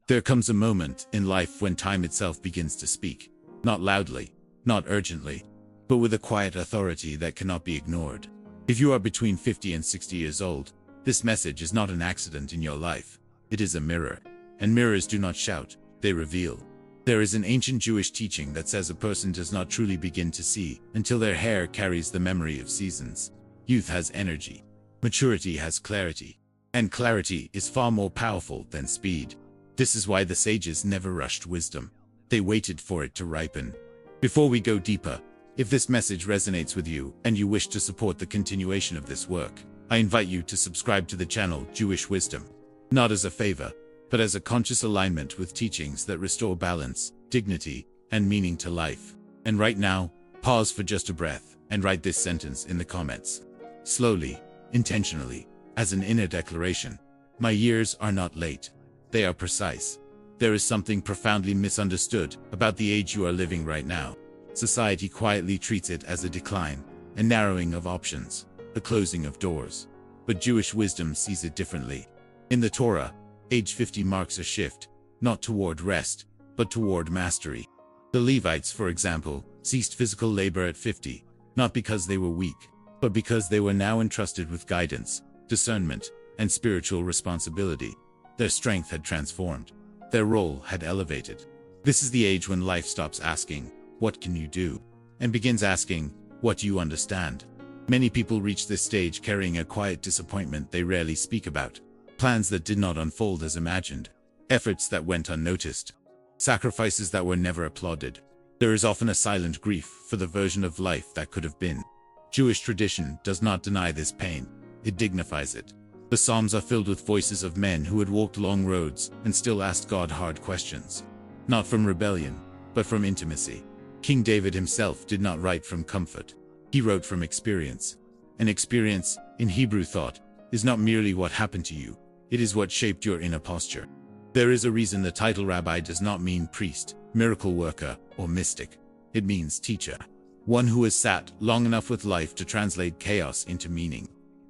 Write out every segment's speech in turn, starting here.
There comes a moment in life when time itself begins to speak, not loudly, not urgently, but with a quiet authority that cannot be ignored. If you are between 50 and 60 years old, this message is not an accident in your life. It is a mirror. And mirrors do not shout, they reveal. There is an ancient Jewish teaching that says a person does not truly begin to see until their hair carries the memory of seasons. Youth has energy. Maturity has clarity. And clarity is far more powerful than speed. This is why the sages never rushed wisdom. They waited for it to ripen. Before we go deeper, if this message resonates with you and you wish to support the continuation of this work, I invite you to subscribe to the channel Jewish Wisdom, not as a favor, but as a conscious alignment with teachings that restore balance, dignity, and meaning to life. And right now, pause for just a breath and write this sentence in the comments. Slowly, intentionally, as an inner declaration. My years are not late. They are precise. There is something profoundly misunderstood about the age you are living right now. Society quietly treats it as a decline, a narrowing of options, the closing of doors. But Jewish wisdom sees it differently. In the Torah, age 50 marks a shift, not toward rest, but toward mastery. The Levites, for example, ceased physical labor at 50, not because they were weak, but because they were now entrusted with guidance, discernment, and spiritual responsibility. Their strength had transformed. Their role had elevated. This is the age when life stops asking, "What can you do?" and begins asking, "What do you understand?" Many people reach this stage carrying a quiet disappointment they rarely speak about. Plans that did not unfold as imagined. Efforts that went unnoticed. Sacrifices that were never applauded. There is often a silent grief for the version of life that could have been. Jewish tradition does not deny this pain. It dignifies it. The Psalms are filled with voices of men who had walked long roads and still asked God hard questions. Not from rebellion, but from intimacy. King David himself did not write from comfort. He wrote from experience. And experience, in Hebrew thought, is not merely what happened to you. It is what shaped your inner posture. There is a reason the title rabbi does not mean priest, miracle worker, or mystic. It means teacher. One who has sat long enough with life to translate chaos into meaning.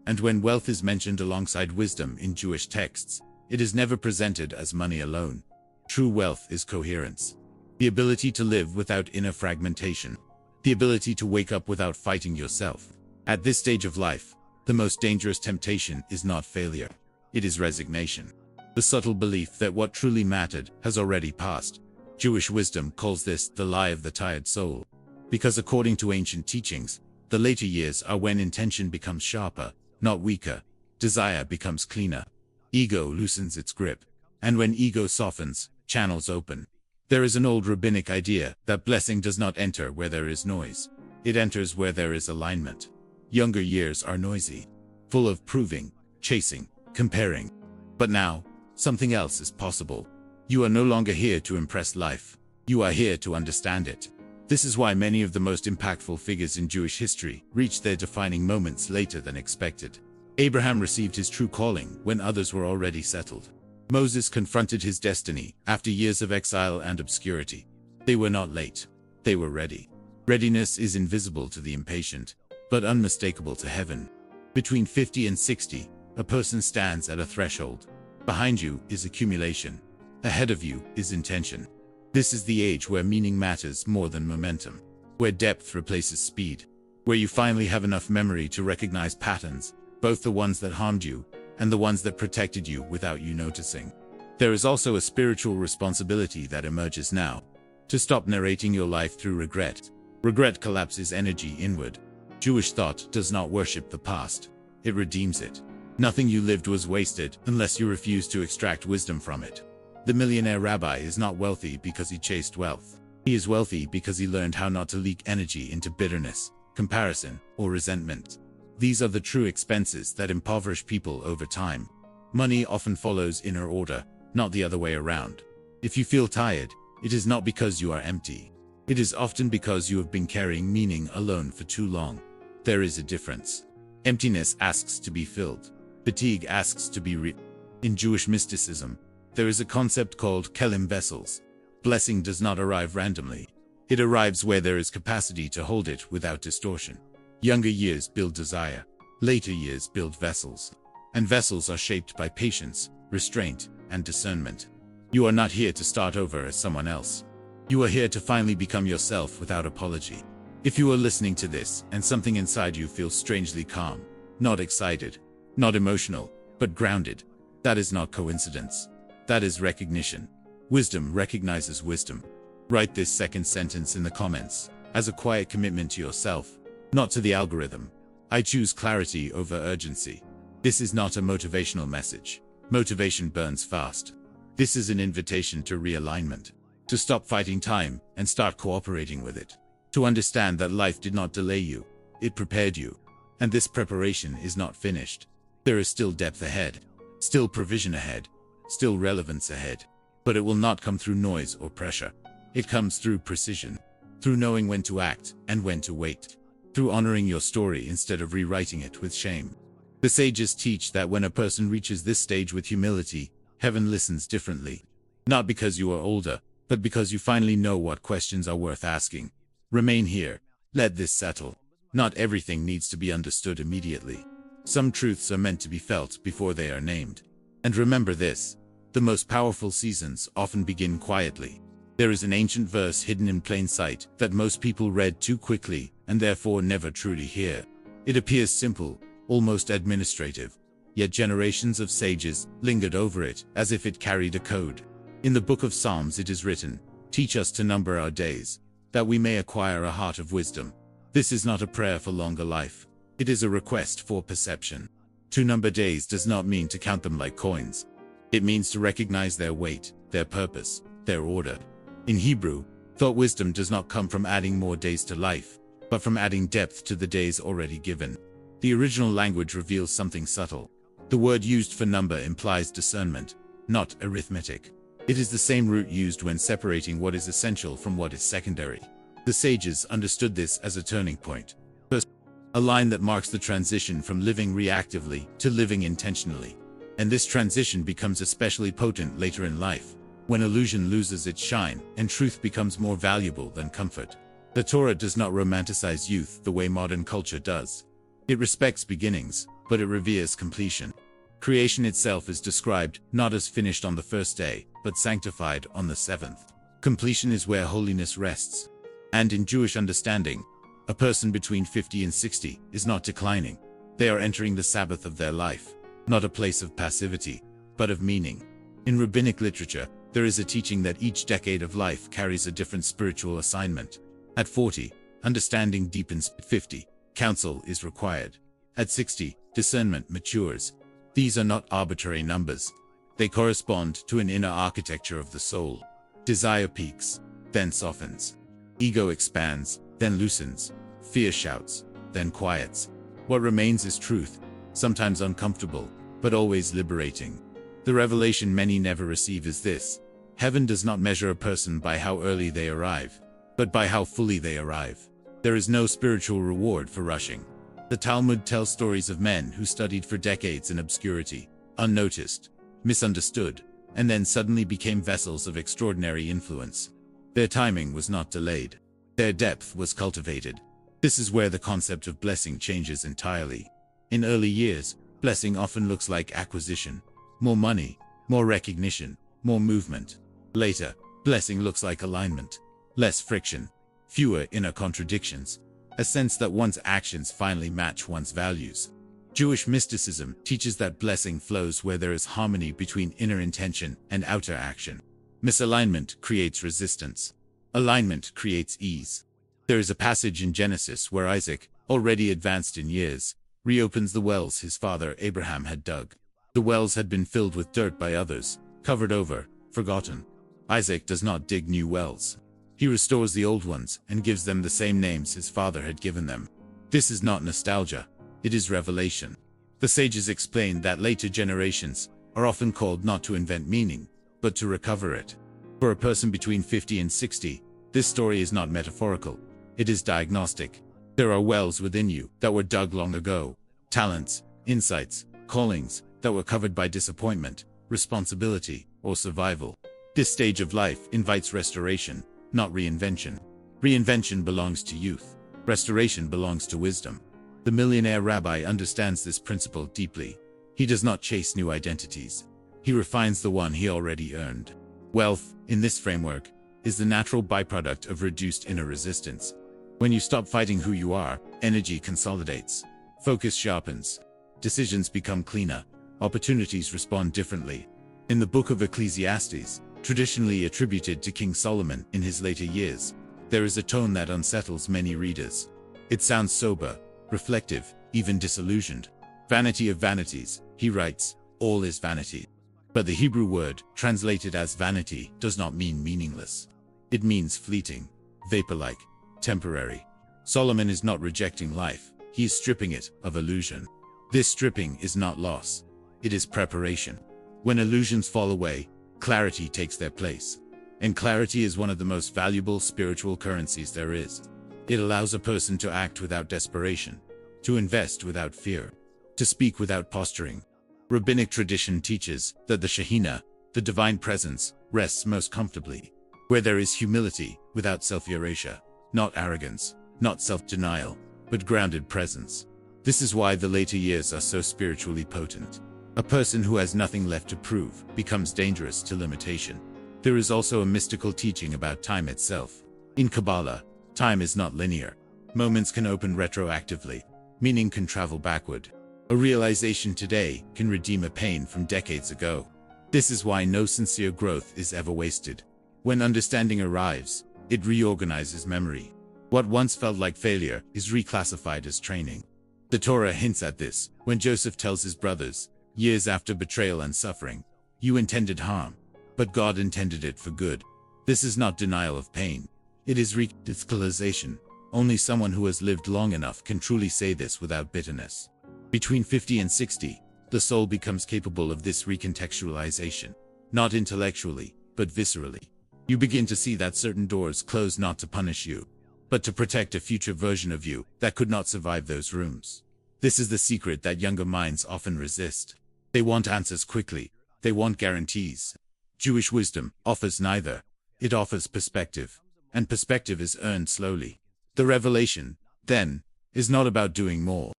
And when wealth is mentioned alongside wisdom in Jewish texts, it is never presented as money alone. True wealth is coherence. The ability to live without inner fragmentation. The ability to wake up without fighting yourself. At this stage of life, the most dangerous temptation is not failure. It is resignation. The subtle belief that what truly mattered has already passed. Jewish wisdom calls this the lie of the tired soul. Because according to ancient teachings, the later years are when intention becomes sharper, not weaker. Desire becomes cleaner. Ego loosens its grip. And when ego softens, channels open. There is an old rabbinic idea that blessing does not enter where there is noise. It enters where there is alignment. Younger years are noisy, full of proving, chasing, comparing. But now, something else is possible. You are no longer here to impress life. You are here to understand it. This is why many of the most impactful figures in Jewish history reached their defining moments later than expected. Abraham received his true calling when others were already settled. Moses confronted his destiny after years of exile and obscurity. They were not late. They were ready. Readiness is invisible to the impatient, but unmistakable to heaven. Between 50 and 60, a person stands at a threshold. Behind you is accumulation. Ahead of you is intention. This is the age where meaning matters more than momentum, where depth replaces speed, where you finally have enough memory to recognize patterns, both the ones that harmed you and the ones that protected you without you noticing. There is also a spiritual responsibility that emerges now. To stop narrating your life through regret. Regret collapses energy inward. Jewish thought does not worship the past. It redeems it. Nothing you lived was wasted unless you refuse to extract wisdom from it. The millionaire rabbi is not wealthy because he chased wealth. He is wealthy because he learned how not to leak energy into bitterness, comparison, or resentment. These are the true expenses that impoverish people over time. Money often follows inner order, not the other way around. If you feel tired, it is not because you are empty. It is often because you have been carrying meaning alone for too long. There is a difference. Emptiness asks to be filled. Fatigue asks to be In Jewish mysticism, there is a concept called kelim vessels. Blessing does not arrive randomly. It arrives where there is capacity to hold it without distortion. Younger years build desire. Later years build vessels. And vessels are shaped by patience, restraint, and discernment. You are not here to start over as someone else. You are here to finally become yourself without apology. If you are listening to this and something inside you feels strangely calm, not excited, not emotional, but grounded, that is not coincidence. That is recognition. Wisdom recognizes wisdom. Write this second sentence in the comments as a quiet commitment to yourself, not to the algorithm. I choose clarity over urgency. This is not a motivational message. Motivation burns fast. This is an invitation to realignment, to stop fighting time and start cooperating with it, to understand that life did not delay you, it prepared you. And this preparation is not finished. There is still depth ahead, still provision ahead, still relevance ahead, but it will not come through noise or pressure. It comes through precision, through knowing when to act and when to wait, through honoring your story instead of rewriting it with shame. The sages teach that when a person reaches this stage with humility, heaven listens differently. Not because you are older, but because you finally know what questions are worth asking. Remain here. Let this settle. Not everything needs to be understood immediately. Some truths are meant to be felt before they are named. And remember this: the most powerful seasons often begin quietly. There is an ancient verse hidden in plain sight that most people read too quickly and therefore never truly hear. It appears simple, almost administrative, yet generations of sages lingered over it as if it carried a code. In the book of Psalms it is written, "Teach us to number our days, that we may acquire a heart of wisdom." This is not a prayer for longer life. It is a request for perception. To number days does not mean to count them like coins. It means to recognize their weight, their purpose, their order. In Hebrew, thought wisdom does not come from adding more days to life, but from adding depth to the days already given. The original language reveals something subtle. The word used for number implies discernment, not arithmetic. It is the same root used when separating what is essential from what is secondary. The sages understood this as a turning point. First, a line that marks the transition from living reactively to living intentionally. And this transition becomes especially potent later in life, when illusion loses its shine and truth becomes more valuable than comfort. The Torah does not romanticize youth the way modern culture does. It respects beginnings, but it reveres completion. Creation itself is described not as finished on the first day, but sanctified on the seventh. Completion is where holiness rests. And in Jewish understanding, a person between 50 and 60 is not declining. They are entering the Sabbath of their life, not a place of passivity, but of meaning. In rabbinic literature, there is a teaching that each decade of life carries a different spiritual assignment. At 40, understanding deepens. At 50, counsel is required. At 60, discernment matures. These are not arbitrary numbers. They correspond to an inner architecture of the soul. Desire peaks, then softens. Ego expands, then loosens. Fear shouts, then quiets. What remains is truth, sometimes uncomfortable, but always liberating. The revelation many never receive is this: heaven does not measure a person by how early they arrive, but by how fully they arrive. There is no spiritual reward for rushing. The Talmud tells stories of men who studied for decades in obscurity, unnoticed, misunderstood, and then suddenly became vessels of extraordinary influence. Their timing was not delayed. Their depth was cultivated. This is where the concept of blessing changes entirely. In early years, blessing often looks like acquisition. More money, more recognition, more movement. Later, blessing looks like alignment. Less friction, fewer inner contradictions. A sense that one's actions finally match one's values. Jewish mysticism teaches that blessing flows where there is harmony between inner intention and outer action. Misalignment creates resistance. Alignment creates ease. There is a passage in Genesis where Isaac, already advanced in years, reopens the wells his father Abraham had dug. The wells had been filled with dirt by others, covered over, forgotten. Isaac does not dig new wells. He restores the old ones and gives them the same names his father had given them. This is not nostalgia, it is revelation. The sages explain that later generations are often called not to invent meaning, but to recover it. For a person between 50 and 60, this story is not metaphorical. It is diagnostic. There are wells within you that were dug long ago. Talents, insights, callings that were covered by disappointment, responsibility, or survival. This stage of life invites restoration, not reinvention. Reinvention belongs to youth. Restoration belongs to wisdom. The millionaire rabbi understands this principle deeply. He does not chase new identities. He refines the one he already earned. Wealth, in this framework, is the natural byproduct of reduced inner resistance. When you stop fighting who you are, energy consolidates, focus sharpens, decisions become cleaner, opportunities respond differently. In the book of Ecclesiastes, traditionally attributed to King Solomon in his later years, there is a tone that unsettles many readers. It sounds sober, reflective, even disillusioned. Vanity of vanities, he writes, all is vanity. But the Hebrew word, translated as vanity, does not mean meaningless. It means fleeting, vapor-like, temporary. Solomon is not rejecting life, he is stripping it of illusion. This stripping is not loss, it is preparation. When illusions fall away, clarity takes their place. And clarity is one of the most valuable spiritual currencies there is. It allows a person to act without desperation, to invest without fear, to speak without posturing. Rabbinic tradition teaches that the Shekhinah, the divine presence, rests most comfortably where there is humility without self-erasure, not arrogance, not self-denial, but grounded presence. This is why the later years are so spiritually potent. A person who has nothing left to prove becomes dangerous to limitation. There is also a mystical teaching about time itself. In Kabbalah, time is not linear. Moments can open retroactively, meaning can travel backward. A realization today can redeem a pain from decades ago. This is why no sincere growth is ever wasted. When understanding arrives, it reorganizes memory. What once felt like failure is reclassified as training. The Torah hints at this when Joseph tells his brothers, years after betrayal and suffering, "You intended harm, but God intended it for good." This is not denial of pain. It is recontextualization. Only someone who has lived long enough can truly say this without bitterness. Between 50 and 60, the soul becomes capable of this recontextualization, not intellectually, but viscerally. You begin to see that certain doors close not to punish you, but to protect a future version of you that could not survive those rooms. This is the secret that younger minds often resist. They want answers quickly. They want guarantees. Jewish wisdom offers neither. It offers perspective, and perspective is earned slowly. The revelation, then, is not about doing more.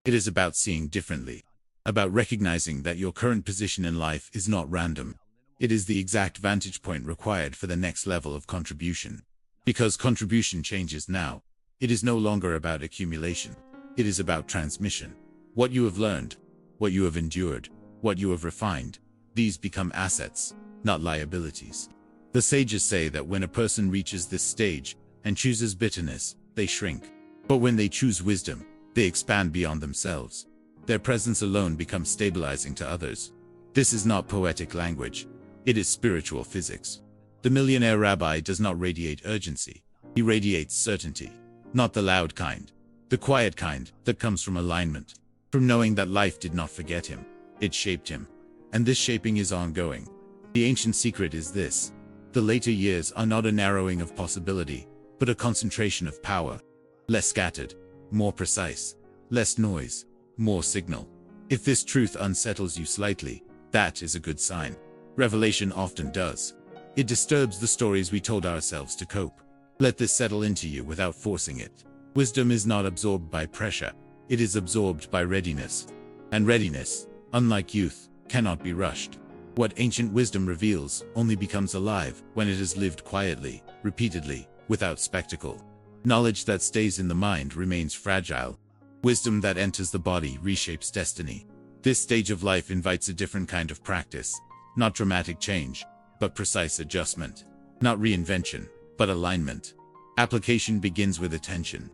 It is about seeing differently, about recognizing that your current position in life is not random. It is the exact vantage point required for the next level of contribution. Because contribution changes now, it is no longer about accumulation. It is about transmission. What you have learned, what you have endured, what you have refined, these become assets, not liabilities. The sages say that when a person reaches this stage and chooses bitterness, they shrink. But when they choose wisdom, they expand beyond themselves. Their presence alone becomes stabilizing to others. This is not poetic language. It is spiritual physics. The millionaire rabbi does not radiate urgency. He radiates certainty. Not the loud kind. The quiet kind that comes from alignment. From knowing that life did not forget him. It shaped him. And this shaping is ongoing. The ancient secret is this. The later years are not a narrowing of possibility, but a concentration of power. Less scattered, more precise. Less noise, more signal. If this truth unsettles you slightly, that is a good sign. Revelation often does. It disturbs the stories we told ourselves to cope. Let this settle into you without forcing it. Wisdom is not absorbed by pressure. It is absorbed by readiness. And readiness, unlike youth, cannot be rushed. What ancient wisdom reveals only becomes alive when it is lived quietly, repeatedly, without spectacle. Knowledge that stays in the mind remains fragile. Wisdom that enters the body reshapes destiny. This stage of life invites a different kind of practice. Not dramatic change, but precise adjustment. Not reinvention, but alignment. Application begins with attention.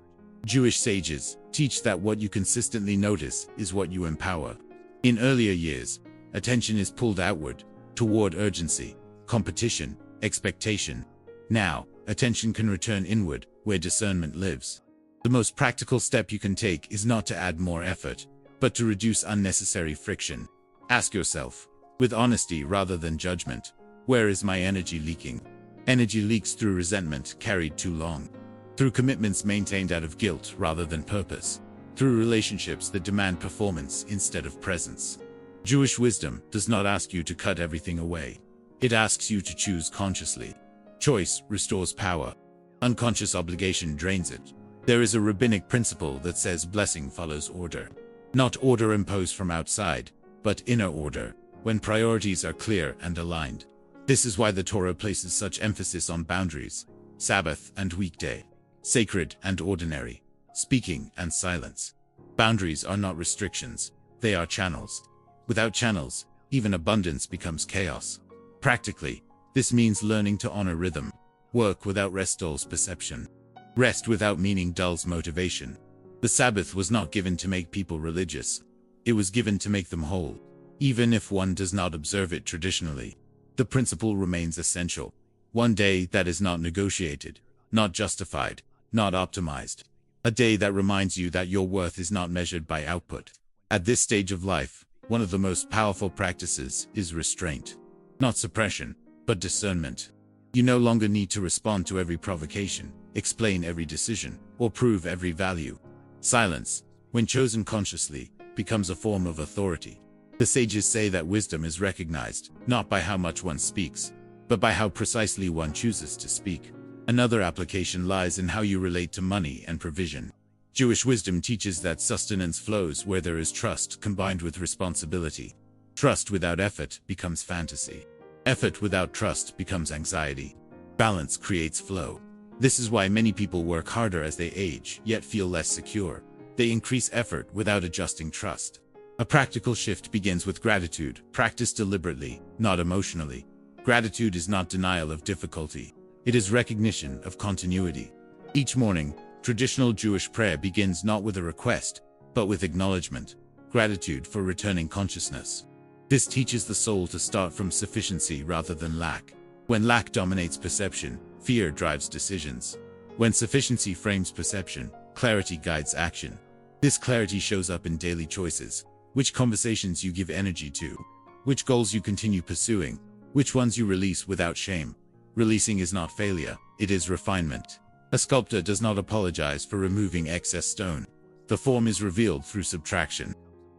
Jewish sages teach that what you consistently notice is what you empower. In earlier years, attention is pulled outward, toward urgency, competition, expectation. Now, attention can return inward, where discernment lives. The most practical step you can take is not to add more effort, but to reduce unnecessary friction. Ask yourself, with honesty rather than judgment, where is my energy leaking? Energy leaks through resentment carried too long. Through commitments maintained out of guilt rather than purpose. Through relationships that demand performance instead of presence. Jewish wisdom does not ask you to cut everything away. It asks you to choose consciously. Choice restores power. Unconscious obligation drains it. There is a rabbinic principle that says blessing follows order. Not order imposed from outside, but inner order, when priorities are clear and aligned. This is why the Torah places such emphasis on boundaries, Sabbath and weekday, sacred and ordinary, speaking and silence. Boundaries are not restrictions, they are channels. Without channels, even abundance becomes chaos. Practically, this means learning to honor rhythm. Work without rest dulls perception. Rest without meaning dulls motivation. The Sabbath was not given to make people religious. It was given to make them whole. Even if one does not observe it traditionally, the principle remains essential. One day that is not negotiated, not justified, not optimized. A day that reminds you that your worth is not measured by output. At this stage of life, one of the most powerful practices is restraint. Not suppression, but discernment. You no longer need to respond to every provocation, explain every decision, or prove every value. Silence, when chosen consciously, becomes a form of authority. The sages say that wisdom is recognized, not by how much one speaks, but by how precisely one chooses to speak. Another application lies in how you relate to money and provision. Jewish wisdom teaches that sustenance flows where there is trust combined with responsibility. Trust without effort becomes fantasy. Effort without trust becomes anxiety. Balance creates flow. This is why many people work harder as they age, yet feel less secure. They increase effort without adjusting trust. A practical shift begins with gratitude, practiced deliberately, not emotionally. Gratitude is not denial of difficulty. It is recognition of continuity. Each morning, traditional Jewish prayer begins not with a request, but with acknowledgement, gratitude for returning consciousness. This teaches the soul to start from sufficiency rather than lack. When lack dominates perception, fear drives decisions. When sufficiency frames perception, clarity guides action. This clarity shows up in daily choices. Which conversations you give energy to, which goals you continue pursuing, which ones you release without shame. Releasing is not failure, it is refinement. A sculptor does not apologize for removing excess stone. The form is revealed through subtraction.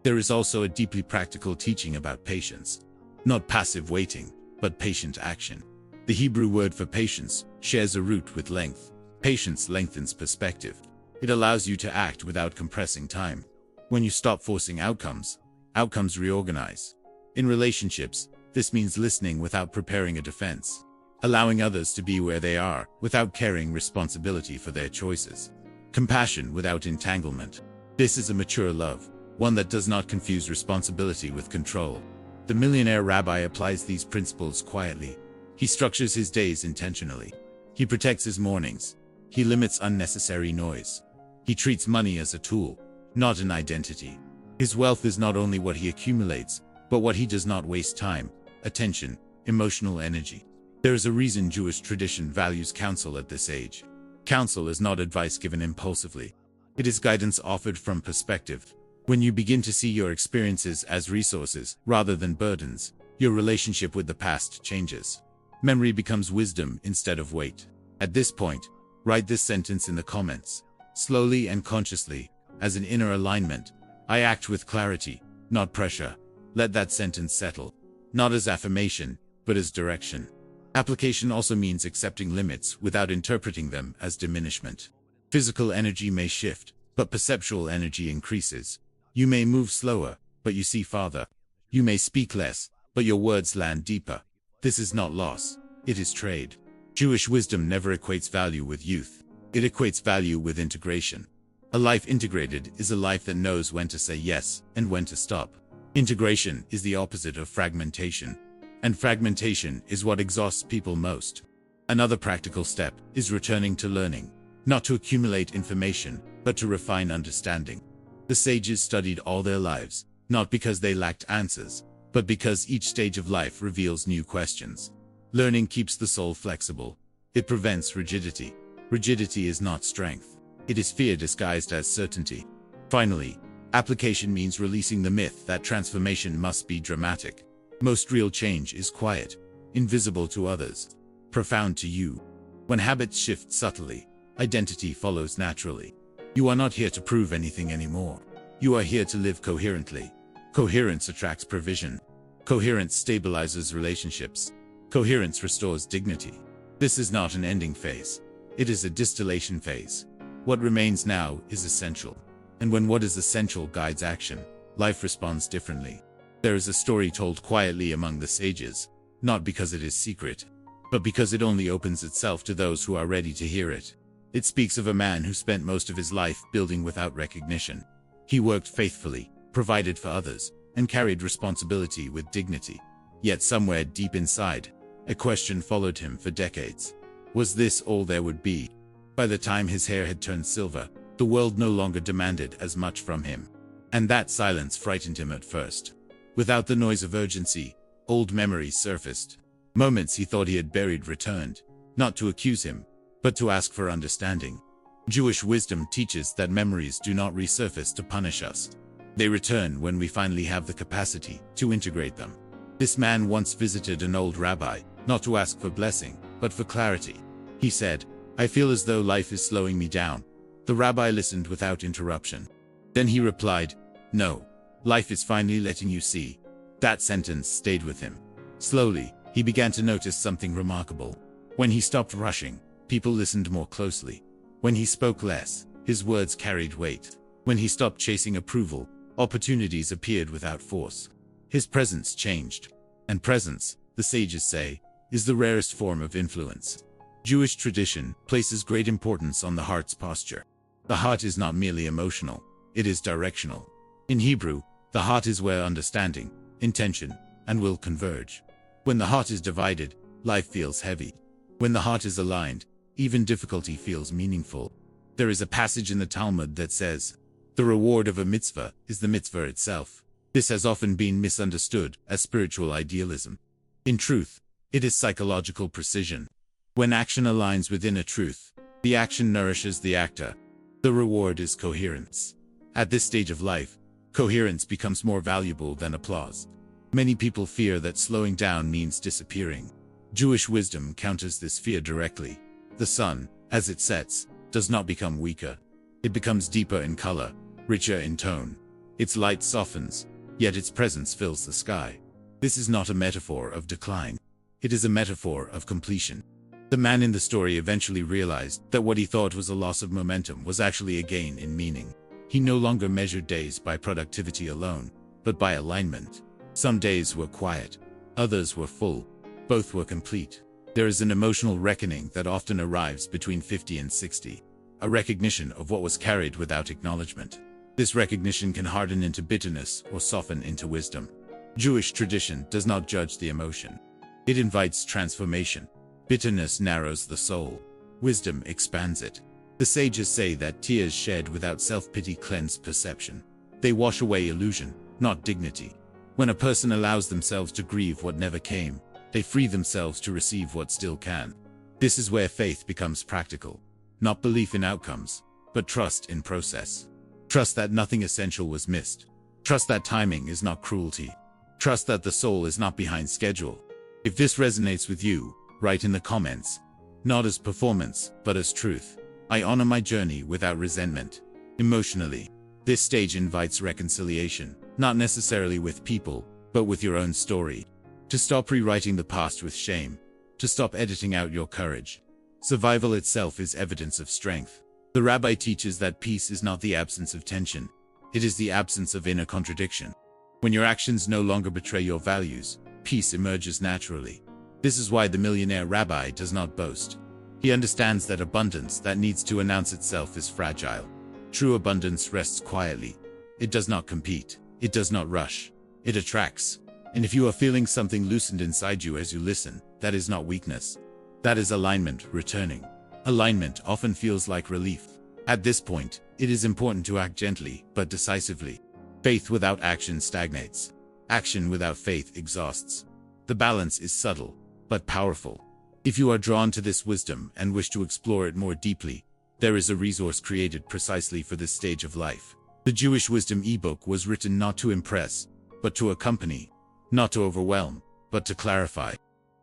There is also a deeply practical teaching about patience. Not passive waiting, but patient action. The Hebrew word for patience shares a root with length. Patience lengthens perspective. It allows you to act without compressing time. When you stop forcing outcomes, outcomes reorganize. In relationships, this means listening without preparing a defense. Allowing others to be where they are, without carrying responsibility for their choices. Compassion without entanglement. This is a mature love, one that does not confuse responsibility with control. The millionaire rabbi applies these principles quietly. He structures his days intentionally. He protects his mornings. He limits unnecessary noise. He treats money as a tool, not an identity. His wealth is not only what he accumulates, but what he does not waste time, attention, emotional energy. There is a reason Jewish tradition values counsel at this age. Counsel is not advice given impulsively. It is guidance offered from perspective. When you begin to see your experiences as resources rather than burdens, your relationship with the past changes. Memory becomes wisdom instead of weight. At this point, write this sentence in the comments. Slowly and consciously, as an inner alignment, I act with clarity, not pressure. Let that sentence settle. Not as affirmation, but as direction. Application also means accepting limits without interpreting them as diminishment. Physical energy may shift, but perceptual energy increases. You may move slower, but you see farther. You may speak less, but your words land deeper. This is not loss, it is trade. Jewish wisdom never equates value with youth. It equates value with integration. A life integrated is a life that knows when to say yes and when to stop. Integration is the opposite of fragmentation. And fragmentation is what exhausts people most. Another practical step is returning to learning, not to accumulate information, but to refine understanding. The sages studied all their lives, not because they lacked answers, but because each stage of life reveals new questions. Learning keeps the soul flexible. It prevents rigidity. Rigidity is not strength. It is fear disguised as certainty. Finally, application means releasing the myth that transformation must be dramatic. Most real change is quiet, invisible to others, profound to you. When habits shift subtly, identity follows naturally. You are not here to prove anything anymore. You are here to live coherently. Coherence attracts provision. Coherence stabilizes relationships. Coherence restores dignity. This is not an ending phase. It is a distillation phase. What remains now is essential. And when what is essential guides action, life responds differently. There is a story told quietly among the sages. not because it is secret, but because it only opens itself to those who are ready to hear it. It speaks of a man who spent most of his life building without recognition. He worked faithfully, provided for others, and carried responsibility with dignity. Yet somewhere deep inside, a question followed him for decades. Was this all there would be? By the time his hair had turned silver, the world no longer demanded as much from him. And that silence frightened him at first. Without the noise of urgency, old memories surfaced. Moments he thought he had buried returned, not to accuse him, but to ask for understanding. Jewish wisdom teaches that memories do not resurface to punish us. They return when we finally have the capacity to integrate them. This man once visited an old rabbi, not to ask for blessing, but for clarity. He said, "I feel as though life is slowing me down." The rabbi listened without interruption. Then he replied, "No, life is finally letting you see." That sentence stayed with him. Slowly, he began to notice something remarkable. When he stopped rushing, people listened more closely. When he spoke less, his words carried weight. When he stopped chasing approval, opportunities appeared without force. His presence changed. And presence, the sages say, is the rarest form of influence. Jewish tradition places great importance on the heart's posture. The heart is not merely emotional, it is directional. In Hebrew, the heart is where understanding, intention, and will converge. When the heart is divided, life feels heavy. When the heart is aligned, even difficulty feels meaningful. There is a passage in the Talmud that says, "The reward of a mitzvah is the mitzvah itself." This has often been misunderstood as spiritual idealism. In truth, it is psychological precision. When action aligns with inner truth, the action nourishes the actor. The reward is coherence. At this stage of life, coherence becomes more valuable than applause. Many people fear that slowing down means disappearing. Jewish wisdom counters this fear directly. The sun, as it sets, does not become weaker. It becomes deeper in color, richer in tone. Its light softens, yet its presence fills the sky. This is not a metaphor of decline. It is a metaphor of completion. The man in the story eventually realized that what he thought was a loss of momentum was actually a gain in meaning. He no longer measured days by productivity alone, but by alignment. Some days were quiet, others were full, both were complete. There is an emotional reckoning that often arrives between 50 and 60, a recognition of what was carried without acknowledgement. This recognition can harden into bitterness or soften into wisdom. Jewish tradition does not judge the emotion. It invites transformation. Bitterness narrows the soul. Wisdom expands it. The sages say that tears shed without self-pity cleanse perception. They wash away illusion, not dignity. When a person allows themselves to grieve what never came, they free themselves to receive what still can. This is where faith becomes practical. Not belief in outcomes, but trust in process. Trust that nothing essential was missed. Trust that timing is not cruelty. Trust that the soul is not behind schedule. If this resonates with you, write in the comments. Not as performance, but as truth. I honor my journey without resentment. Emotionally, this stage invites reconciliation, not necessarily with people, but with your own story. To stop rewriting the past with shame. To stop editing out your courage. Survival itself is evidence of strength. The rabbi teaches that peace is not the absence of tension. It is the absence of inner contradiction. When your actions no longer betray your values, peace emerges naturally. This is why the millionaire rabbi does not boast. He understands that abundance that needs to announce itself is fragile. True abundance rests quietly. It does not compete. It does not rush. It attracts. And if you are feeling something loosened inside you as you listen, that is not weakness. That is alignment returning. Alignment often feels like relief. At this point, it is important to act gently, but decisively. Faith without action stagnates. Action without faith exhausts. The balance is subtle, but powerful. If you are drawn to this wisdom and wish to explore it more deeply, there is a resource created precisely for this stage of life. The Jewish Wisdom eBook was written not to impress, but to accompany. Not to overwhelm, but to clarify.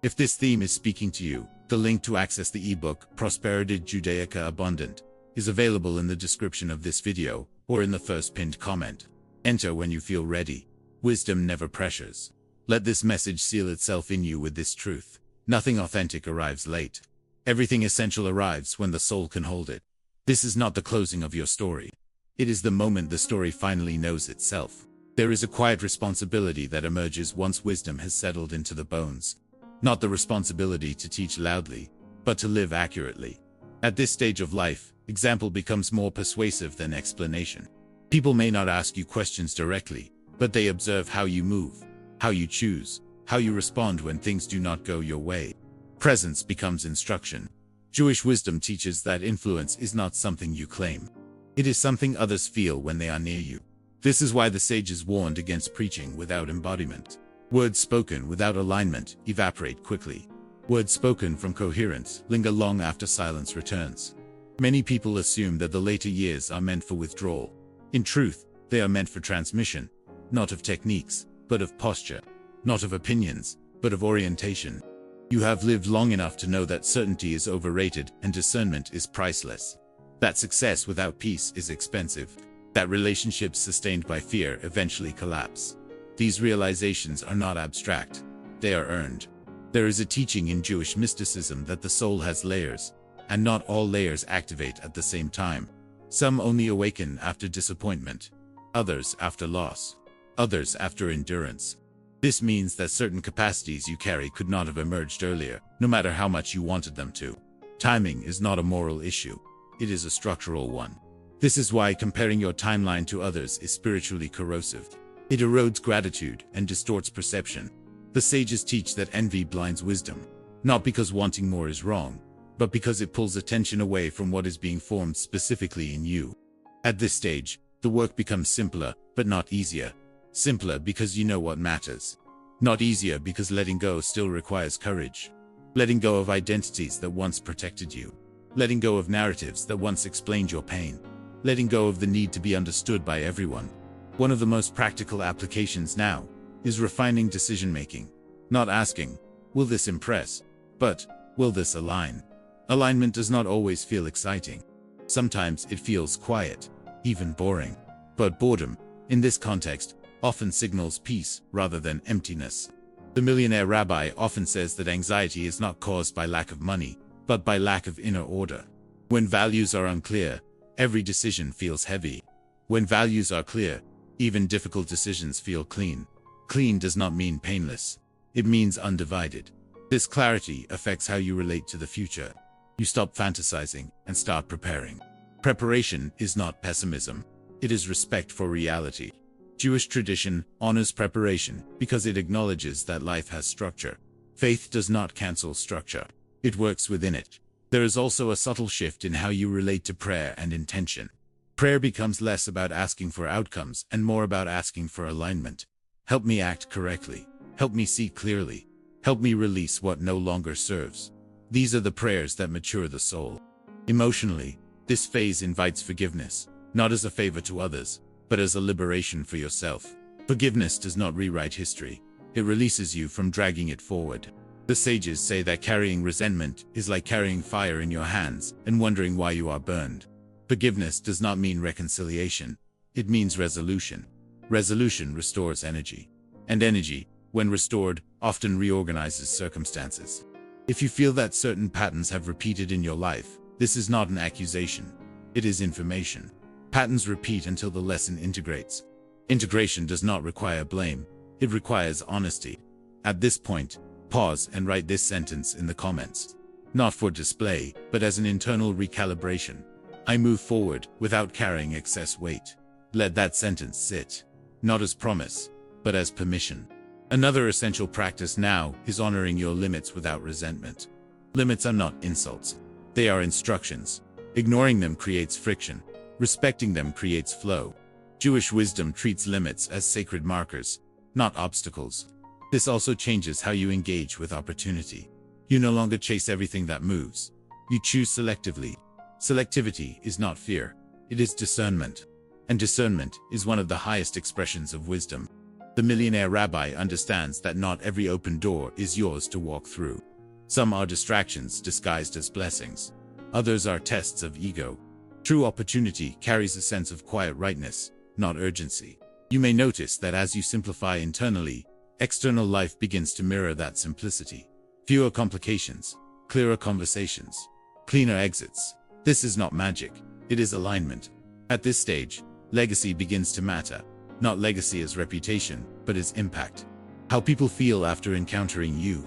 If this theme is speaking to you, the link to access the ebook, Prosperity Judaica Abundant, is available in the description of this video, or in the first pinned comment. Enter when you feel ready. Wisdom never pressures. Let this message seal itself in you with this truth. Nothing authentic arrives late. Everything essential arrives when the soul can hold it. This is not the closing of your story. It is the moment the story finally knows itself. There is a quiet responsibility that emerges once wisdom has settled into the bones. not the responsibility to teach loudly, but to live accurately. At this stage of life, example becomes more persuasive than explanation. People may not ask you questions directly, but they observe how you move, how you choose, how you respond when things do not go your way. Presence becomes instruction. Jewish wisdom teaches that influence is not something you claim. It is something others feel when they are near you. This is why the sages warned against preaching without embodiment. Words spoken without alignment evaporate quickly. Words spoken from coherence linger long after silence returns. Many people assume that the later years are meant for withdrawal. In truth, they are meant for transmission, not of techniques, but of posture, not of opinions, but of orientation. You have lived long enough to know that certainty is overrated and discernment is priceless. That success without peace is expensive. That relationships sustained by fear eventually collapse. These realizations are not abstract. They are earned. There is a teaching in Jewish mysticism that the soul has layers, and not all layers activate at the same time. Some only awaken after disappointment, others after loss, others after endurance. This means that certain capacities you carry could not have emerged earlier, no matter how much you wanted them to. Timing is not a moral issue. It is a structural one. This is why comparing your timeline to others is spiritually corrosive. It erodes gratitude and distorts perception. The sages teach that envy blinds wisdom, not because wanting more is wrong, but because it pulls attention away from what is being formed specifically in you. At this stage, the work becomes simpler, but not easier. Simpler because you know what matters. Not easier because letting go still requires courage. Letting go of identities that once protected you. Letting go of narratives that once explained your pain. Letting go of the need to be understood by everyone. One of the most practical applications now is refining decision-making. Not asking, will this impress? But, will this align? Alignment does not always feel exciting. Sometimes it feels quiet, even boring. But boredom, in this context, often signals peace rather than emptiness. The millionaire rabbi often says that anxiety is not caused by lack of money, but by lack of inner order. When values are unclear, every decision feels heavy. When values are clear, even difficult decisions feel clean. Clean does not mean painless. It means undivided. This clarity affects how you relate to the future. You stop fantasizing and start preparing. Preparation is not pessimism. It is respect for reality. Jewish tradition honors preparation because it acknowledges that life has structure. Faith does not cancel structure. It works within it. There is also a subtle shift in how you relate to prayer and intention. Prayer becomes less about asking for outcomes and more about asking for alignment. Help me act correctly. Help me see clearly. Help me release what no longer serves. These are the prayers that mature the soul. Emotionally, this phase invites forgiveness, not as a favor to others, but as a liberation for yourself. Forgiveness does not rewrite history. It releases you from dragging it forward. The sages say that carrying resentment is like carrying fire in your hands and wondering why you are burned. Forgiveness does not mean reconciliation. It means resolution. Resolution restores energy. And energy, when restored, often reorganizes circumstances. If you feel that certain patterns have repeated in your life, this is not an accusation. It is information. Patterns repeat until the lesson integrates. Integration does not require blame. It requires honesty. At this point, pause and write this sentence in the comments. Not for display, but as an internal recalibration. I move forward without carrying excess weight. Let that sentence sit. Not as promise, but as permission. Another essential practice now is honoring your limits without resentment. Limits are not insults. They are instructions. Ignoring them creates friction. Respecting them creates flow. Jewish wisdom treats limits as sacred markers, not obstacles. This also changes how you engage with opportunity. You no longer chase everything that moves. You choose selectively. Selectivity is not fear. It is discernment. And discernment is one of the highest expressions of wisdom. The millionaire rabbi understands that not every open door is yours to walk through. Some are distractions disguised as blessings. Others are tests of ego. True opportunity carries a sense of quiet rightness, not urgency. You may notice that as you simplify internally, external life begins to mirror that simplicity. Fewer complications, clearer conversations, cleaner exits. This is not magic. It is alignment. At this stage, legacy begins to matter. Not legacy as reputation, but as impact. How people feel after encountering you.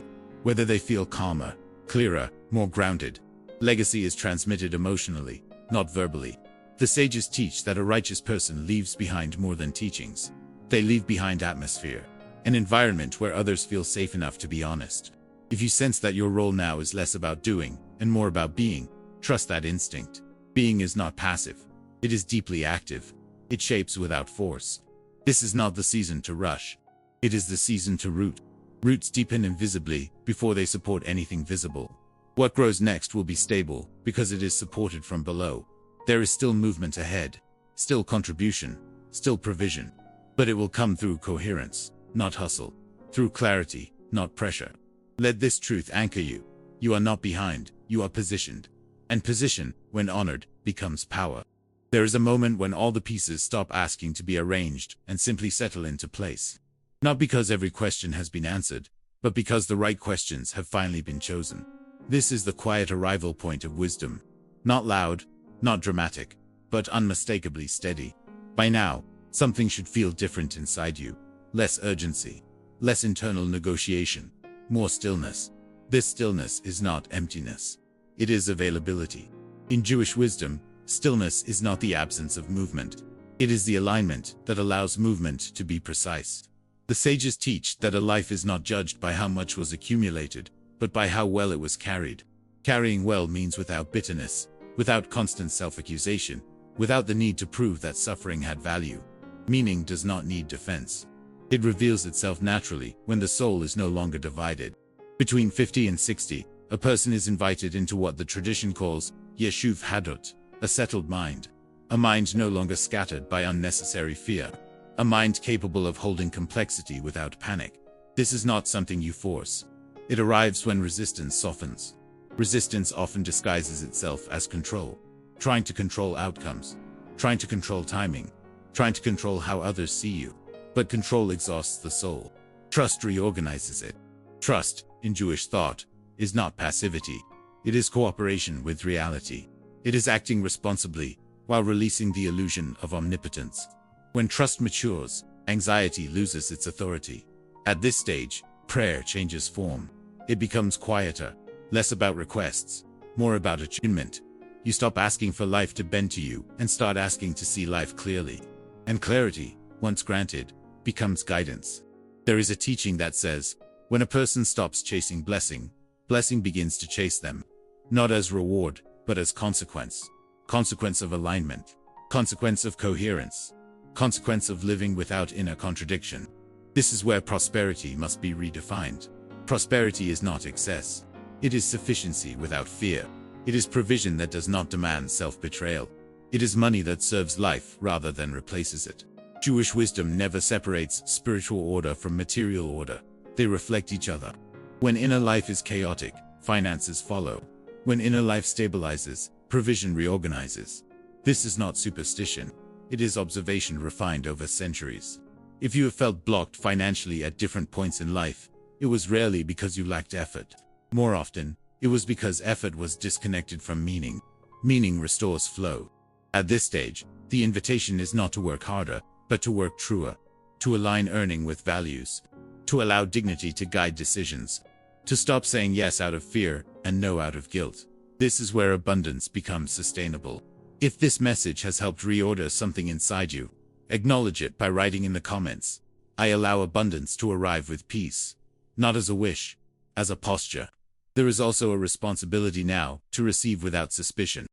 whether they feel calmer, clearer, more grounded. Legacy is transmitted emotionally, not verbally. The sages teach that a righteous person leaves behind more than teachings. They leave behind atmosphere, an environment where others feel safe enough to be honest. If you sense that your role now is less about doing and more about being, trust that instinct. Being is not passive. It is deeply active. It shapes without force. This is not the season to rush. It is the season to root. Roots deepen invisibly before they support anything visible. What grows next will be stable because it is supported from below. There is still movement ahead, still contribution, still provision. But it will come through coherence, not hustle. Through clarity, not pressure. Let this truth anchor you. You are not behind, you are positioned. And position, when honored, becomes power. There is a moment when all the pieces stop asking to be arranged and simply settle into place. Not because every question has been answered, but because the right questions have finally been chosen. This is the quiet arrival point of wisdom. Not loud, not dramatic, but unmistakably steady. By now, something should feel different inside you. Less urgency, less internal negotiation, more stillness. This stillness is not emptiness. It is availability. In Jewish wisdom, stillness is not the absence of movement. It is the alignment that allows movement to be precise. The sages teach that a life is not judged by how much was accumulated, but by how well it was carried. Carrying well means without bitterness, without constant self-accusation, without the need to prove that suffering had value. Meaning does not need defense. It reveals itself naturally when the soul is no longer divided. Between 50 and 60, a person is invited into what the tradition calls Yeshuv Hadut, a settled mind. A mind no longer scattered by unnecessary fear. A mind capable of holding complexity without panic. This is not something you force. It arrives when resistance softens. Resistance often disguises itself as control. Trying to control outcomes. Trying to control timing. Trying to control how others see you. But control exhausts the soul. Trust reorganizes it. Trust, in Jewish thought, is not passivity. It is cooperation with reality. It is acting responsibly, while releasing the illusion of omnipotence. When trust matures, anxiety loses its authority. At this stage, prayer changes form. It becomes quieter, less about requests, more about attunement. You stop asking for life to bend to you and start asking to see life clearly. And clarity, once granted, becomes guidance. There is a teaching that says, when a person stops chasing blessing, blessing begins to chase them. Not as reward, but as consequence. Consequence of alignment. Consequence of coherence. Consequence of living without inner contradiction. This is where prosperity must be redefined. Prosperity is not excess. It is sufficiency without fear. It is provision that does not demand self-betrayal. It is money that serves life rather than replaces it. Jewish wisdom never separates spiritual order from material order. They reflect each other. When inner life is chaotic, finances follow. When inner life stabilizes, provision reorganizes. This is not superstition. It is observation refined over centuries. If you have felt blocked financially at different points in life, it was rarely because you lacked effort. More often, it was because effort was disconnected from meaning. Meaning restores flow. At this stage, the invitation is not to work harder, but to work truer. To align earning with values. To allow dignity to guide decisions. To stop saying yes out of fear and no out of guilt. This is where abundance becomes sustainable. If this message has helped reorder something inside you, acknowledge it by writing in the comments. I allow abundance to arrive with peace. Not as a wish, as a posture. There is also a responsibility now to receive without suspicion.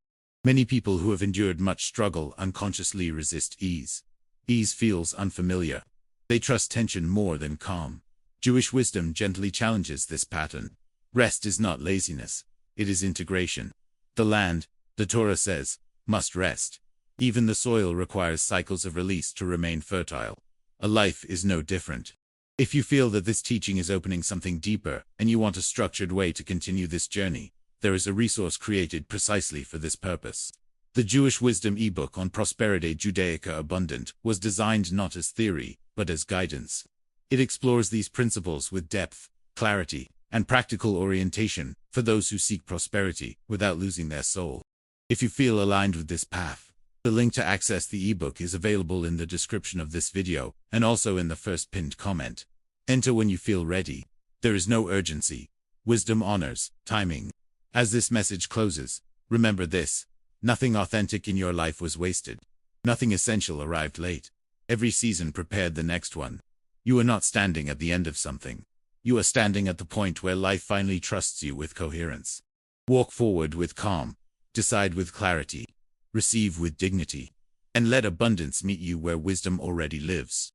Many people who have endured much struggle unconsciously resist ease. Ease feels unfamiliar. They trust tension more than calm. Jewish wisdom gently challenges this pattern. Rest is not laziness. It is integration. The land, the Torah says, must rest. Even the soil requires cycles of release to remain fertile. A life is no different. If you feel that this teaching is opening something deeper and you want a structured way to continue this journey, there is a resource created precisely for this purpose. The Jewish Wisdom eBook on Prosperity Judaica Abundant was designed not as theory, but as guidance. It explores these principles with depth, clarity, and practical orientation for those who seek prosperity without losing their soul. If you feel aligned with this path, the link to access the ebook is available in the description of this video and also in the first pinned comment. Enter when you feel ready. There is no urgency, Wisdom honors timing. As this message closes, remember this: nothing authentic in your life was wasted. Nothing essential arrived late. Every season prepared the next one. You are not standing at the end of something. You are standing at the point where life finally trusts you with coherence. Walk forward with calm, decide with clarity, receive with dignity, and let abundance meet you where wisdom already lives.